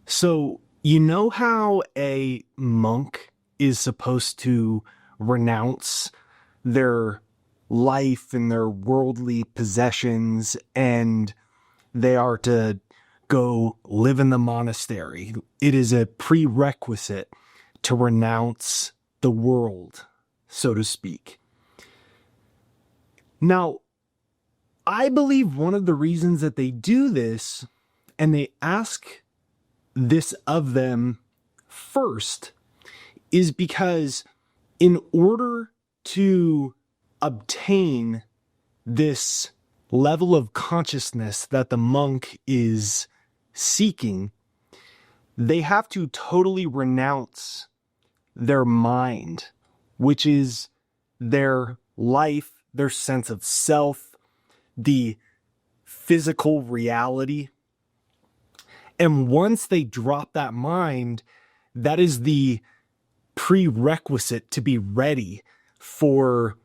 So, you know how a monk is supposed to renounce their life and their worldly possessions, and they are to go live in the monastery? It is a prerequisite to renounce the world, so to speak. Now, I believe one of the reasons that they do this, and they ask this of them first, is because in order to obtain this level of consciousness that the monk is seeking, they have to totally renounce their mind, which is their life, their sense of self, the physical reality. And once they drop that mind, that is the prerequisite to be ready for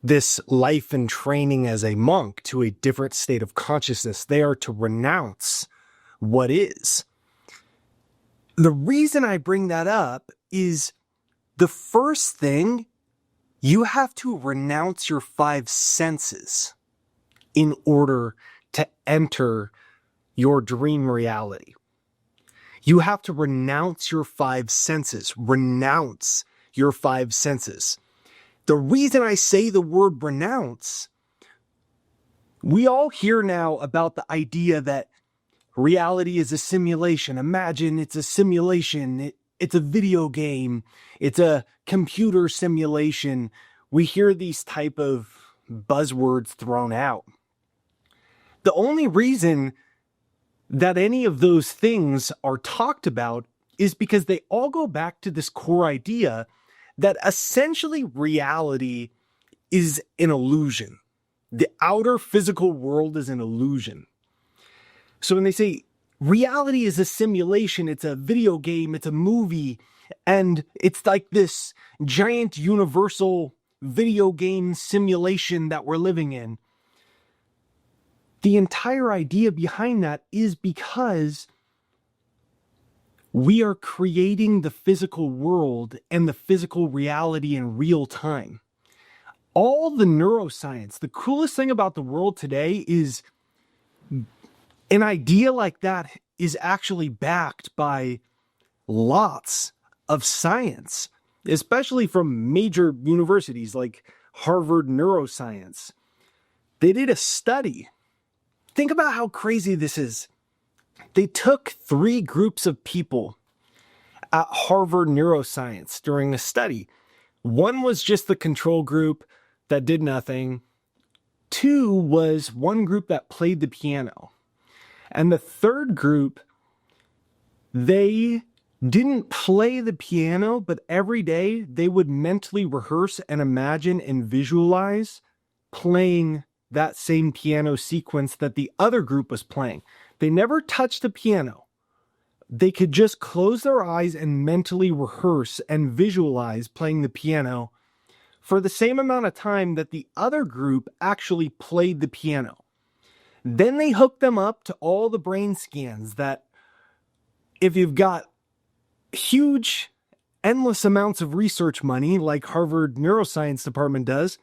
this life and training as a monk to a different state of consciousness. They are to renounce what is. The reason I bring that up is the first thing, you have to renounce your five senses in order to enter your dream reality. You have to renounce your five senses. Renounce your five senses. The reason I say the word renounce, we all hear now about the idea that reality is a simulation. Imagine it's a simulation. It's a video game. It's a computer simulation. We hear these type of buzzwords thrown out. The only reason that any of those things are talked about is because they all go back to this core idea that essentially reality is an illusion. The outer physical world is an illusion. So when they say reality is a simulation, it's a video game, it's a movie, and it's like this giant universal video game simulation that we're living in, the entire idea behind that is because we are creating the physical world and the physical reality in real time. All the neuroscience, the coolest thing about the world today is an idea like that is actually backed by lots of science, especially from major universities like Harvard Neuroscience. They did a study. Think about how crazy this is. They took 3 groups of people at Harvard Neuroscience during the study. One was just the control group that did nothing. 2 was one group that played the piano. And the third group, they didn't play the piano, but every day they would mentally rehearse and imagine and visualize playing that same piano sequence that the other group was playing. They never touched the piano. They could just close their eyes and mentally rehearse and visualize playing the piano for the same amount of time that the other group actually played the piano. Then they hooked them up to all the brain scans that, if you've got huge, endless amounts of research money like Harvard Neuroscience Department does,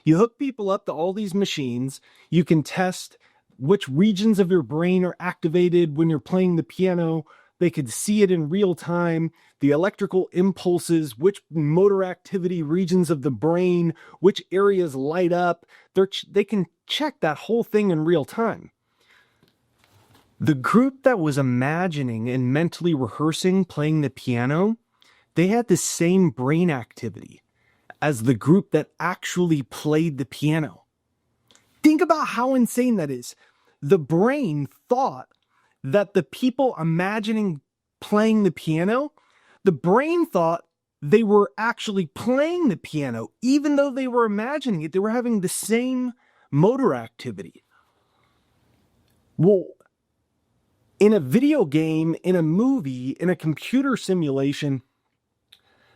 you hook people up to all these machines. You can test which regions of your brain are activated when you're playing the piano. They could see it in real time, the electrical impulses, which motor activity regions of the brain, which areas light up. They can check that whole thing in real time. The group that was imagining and mentally rehearsing playing the piano, they had the same brain activity as the group that actually played the piano. Think about how insane that is. The brain thought that the people imagining playing the piano, the brain thought they were actually playing the piano, even though they were imagining it. They were having the same motor activity. Well, in a video game, in a movie, in a computer simulation,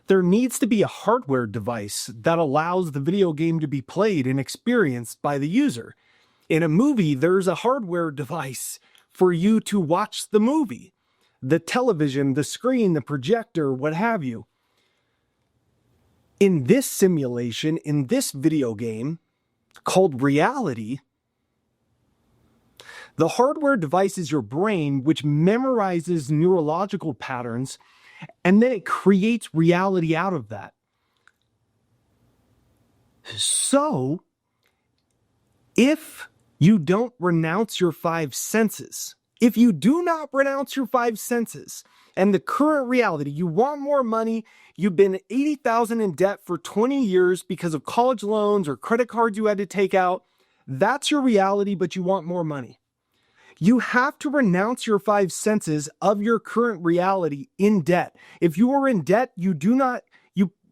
there needs to be a hardware device that allows the video game to be played and experienced by the user. In a movie, there's a hardware device for you to watch the movie. the television, the screen, the projector, what have you. In this simulation, in this video game called reality, the hardware device is your brain, which memorizes neurological patterns, and then it creates reality out of that. So, if you don't renounce your five senses, if you do not renounce your five senses and the current reality, you want more money, you've been $80,000 in debt for 20 years because of college loans or credit cards you had to take out, that's your reality, but you want more money. You have to renounce your five senses of your current reality in debt. If you are in debt, you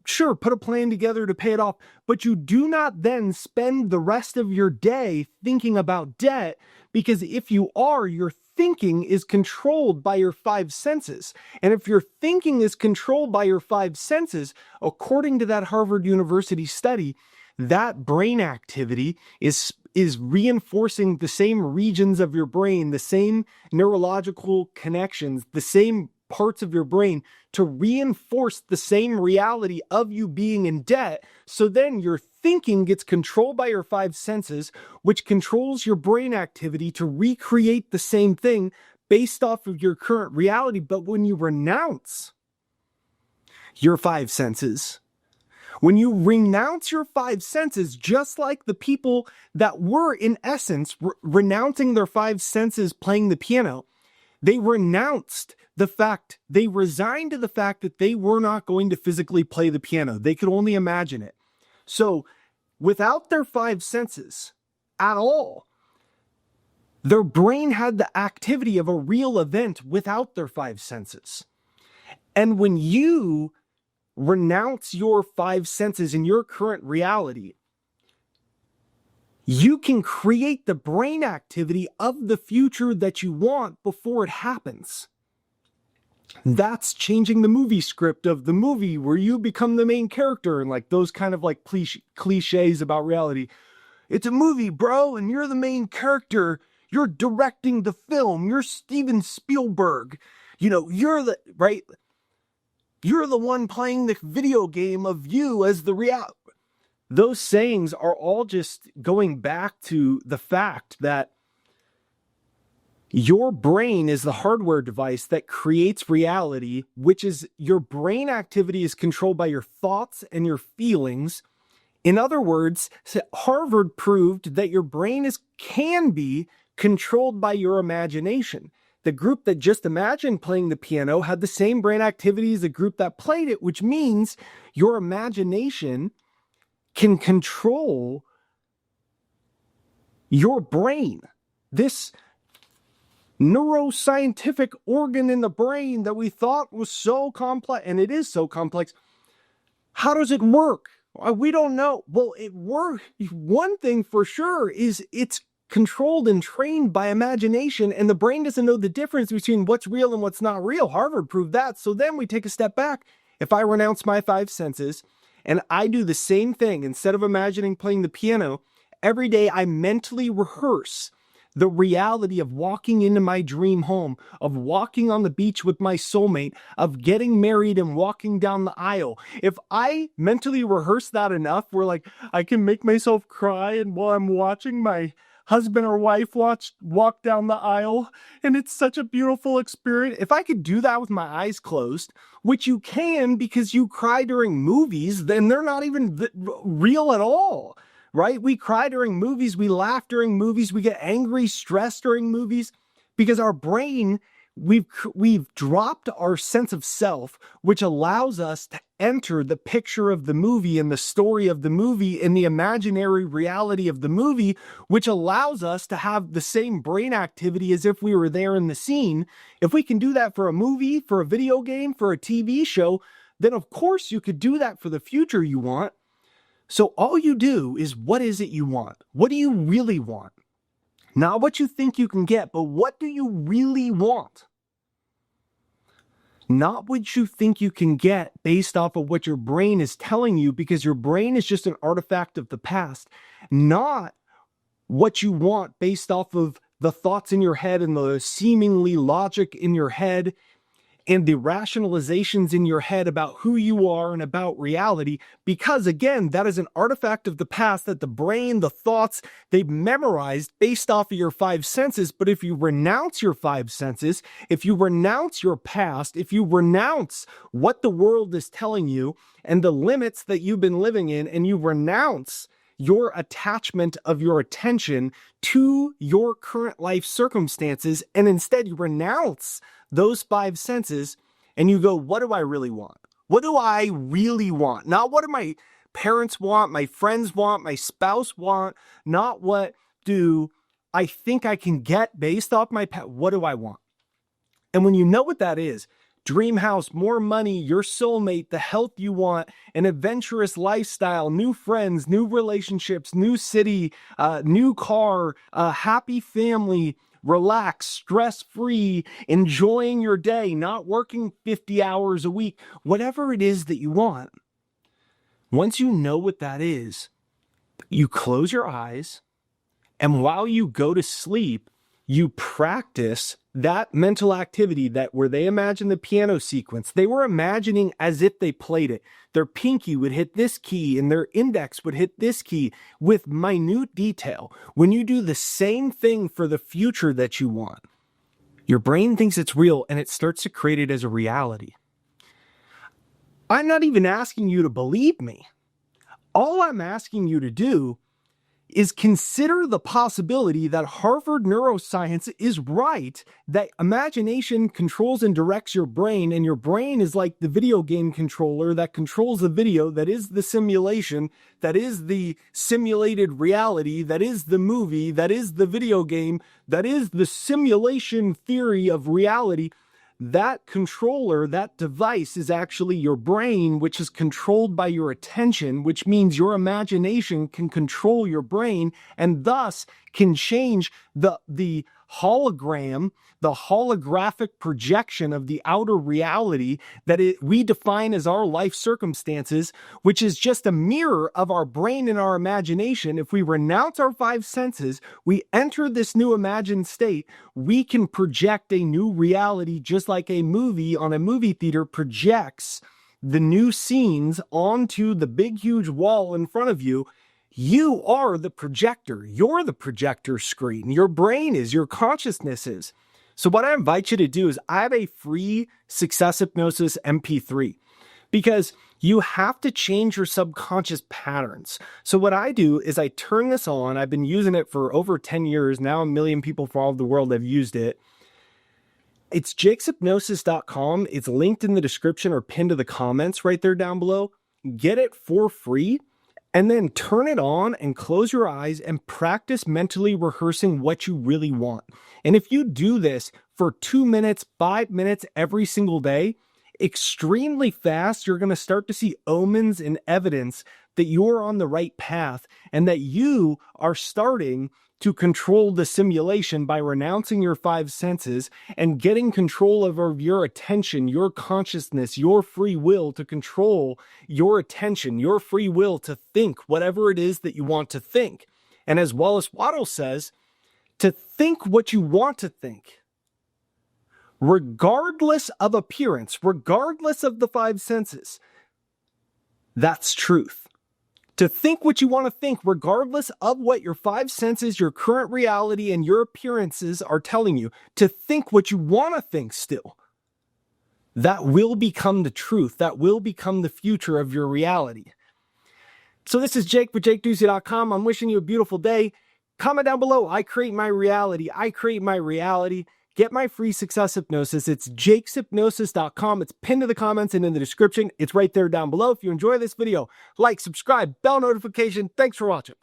sure, put a plan together to pay it off, but you do not then spend the rest of your day thinking about debt, because if you are, your thinking is controlled by your five senses. And if your thinking is controlled by your five senses, according to that Harvard University study, that brain activity is reinforcing the same regions of your brain, the same neurological connections, the same parts of your brain to reinforce the same reality of you being in debt. So then your thinking gets controlled by your five senses, which controls your brain activity to recreate the same thing based off of your current reality. But when you renounce your five senses, when you renounce your five senses, just like the people that were in essence renouncing their five senses playing the piano, they renounced the fact, they resigned to the fact that they were not going to physically play the piano. They could only imagine it. So without their five senses at all, their brain had the activity of a real event without their five senses. And when you renounce your five senses in your current reality, you can create the brain activity of the future that you want before it happens. That's changing the movie script of the movie where you become the main character and like those kind of like cliches about reality. It's a movie, bro, and you're the main character. You're directing the film. You're Steven Spielberg. You're the one playing the video game of you as the reality. Those sayings are all just going back to the fact that your brain is the hardware device that creates reality, which is your brain activity is controlled by your thoughts and your feelings. In other words, Harvard proved that your brain can be controlled by your imagination. The group that just imagined playing the piano had the same brain activity as the group that played it, which means your imagination can control your brain. This neuroscientific organ in the brain that we thought was so complex, and it is so complex. How does it work? We don't know. Well, it works. One thing for sure is it's controlled and trained by imagination, and the brain doesn't know the difference between what's real and what's not real. Harvard proved that. So then we take a step back. If I renounce my five senses and I do the same thing, instead of imagining playing the piano, every day I mentally rehearse the reality of walking into my dream home, of walking on the beach with my soulmate, of getting married and walking down the aisle. If I mentally rehearse that enough, where like I can make myself cry and while I'm watching my husband or wife walk down the aisle, and it's such a beautiful experience. If I could do that with my eyes closed, which you can because you cry during movies, then they're not even real at all. Right? We cry during movies, we laugh during movies, we get angry, stressed during movies, because our brain, we've dropped our sense of self, which allows us to enter the picture of the movie and the story of the movie and the imaginary reality of the movie, which allows us to have the same brain activity as if we were there in the scene. If we can do that for a movie, for a video game, for a TV show, then of course you could do that for the future you want. So all you do is, what is it you want? What do you really want? Not what you think you can get, but what do you really want? Not what you think you can get based off of what your brain is telling you, because your brain is just an artifact of the past. Not what you want based off of the thoughts in your head and the seemingly logic in your head and the rationalizations in your head about who you are and about reality, because again, that is an artifact of the past that the brain, the thoughts, they've memorized based off of your five senses. But if you renounce your five senses, if you renounce your past, if you renounce what the world is telling you and the limits that you've been living in, and you renounce your attachment of your attention to your current life circumstances, and instead you renounce those five senses and you go, what do I really want? What do I really want? Not what do my parents want, my friends want, my spouse want, not what do I think I can get based off my past. What do I want? And when you know what that is, dream house, more money, your soulmate, the health you want, an adventurous lifestyle, new friends, new relationships, new city, new car, happy family, relax, stress-free, enjoying your day, not working 50 hours a week, whatever it is that you want. Once you know what that is, you close your eyes, and while you go to sleep, you practice that mental activity that where they imagine the piano sequence, they were imagining as if they played it. Their pinky would hit this key and their index would hit this key with minute detail. When you do the same thing for the future that you want, your brain thinks it's real and it starts to create it as a reality. I'm not even asking you to believe me. All I'm asking you to do is consider the possibility that Harvard Neuroscience is right, that imagination controls and directs your brain, and your brain is like the video game controller that controls the video, that is the simulation, that is the simulated reality, that is the movie, that is the video game, that is the simulation theory of reality. That controller, that device is actually your brain, which is controlled by your attention, which means your imagination can control your brain and thus can change the hologram, the holographic projection of the outer reality that we define as our life circumstances, which is just a mirror of our brain and our imagination. If we renounce our five senses, we enter this new imagined state, we can project a new reality, just like a movie on a movie theater projects the new scenes onto the big, huge wall in front of you. You are the projector. You're the projector screen. Your brain is, your consciousness is. So what I invite you to do is I have a free Success Hypnosis MP3 because you have to change your subconscious patterns. So what I do is I turn this on. I've been using it for over 10 years. Now 1 million people from all over the world have used it. It's jakeshypnosis.com. It's linked in the description or pinned to the comments right there down below. Get it for free. And then turn it on and close your eyes and practice mentally rehearsing what you really want. And if you do this for 2 minutes, 5 minutes every single day, extremely fast, you're going to start to see omens and evidence that you're on the right path and that you are starting to control the simulation by renouncing your five senses and getting control over your attention, your consciousness, your free will to control your attention, your free will to think whatever it is that you want to think. And as Wallace Waddell says, to think what you want to think, regardless of appearance, regardless of the five senses. That's truth. To think what you want to think, regardless of what your five senses, your current reality, and your appearances are telling you. To think what you want to think still. That will become the truth. That will become the future of your reality. So this is Jake with JakeDucey.com. I'm wishing you a beautiful day. Comment down below. I create my reality. I create my reality. Get my free Success Hypnosis. It's jakeshypnosis.com. It's pinned to the comments and in the description. It's right there down below. If you enjoy this video, like, subscribe, bell notification. Thanks for watching.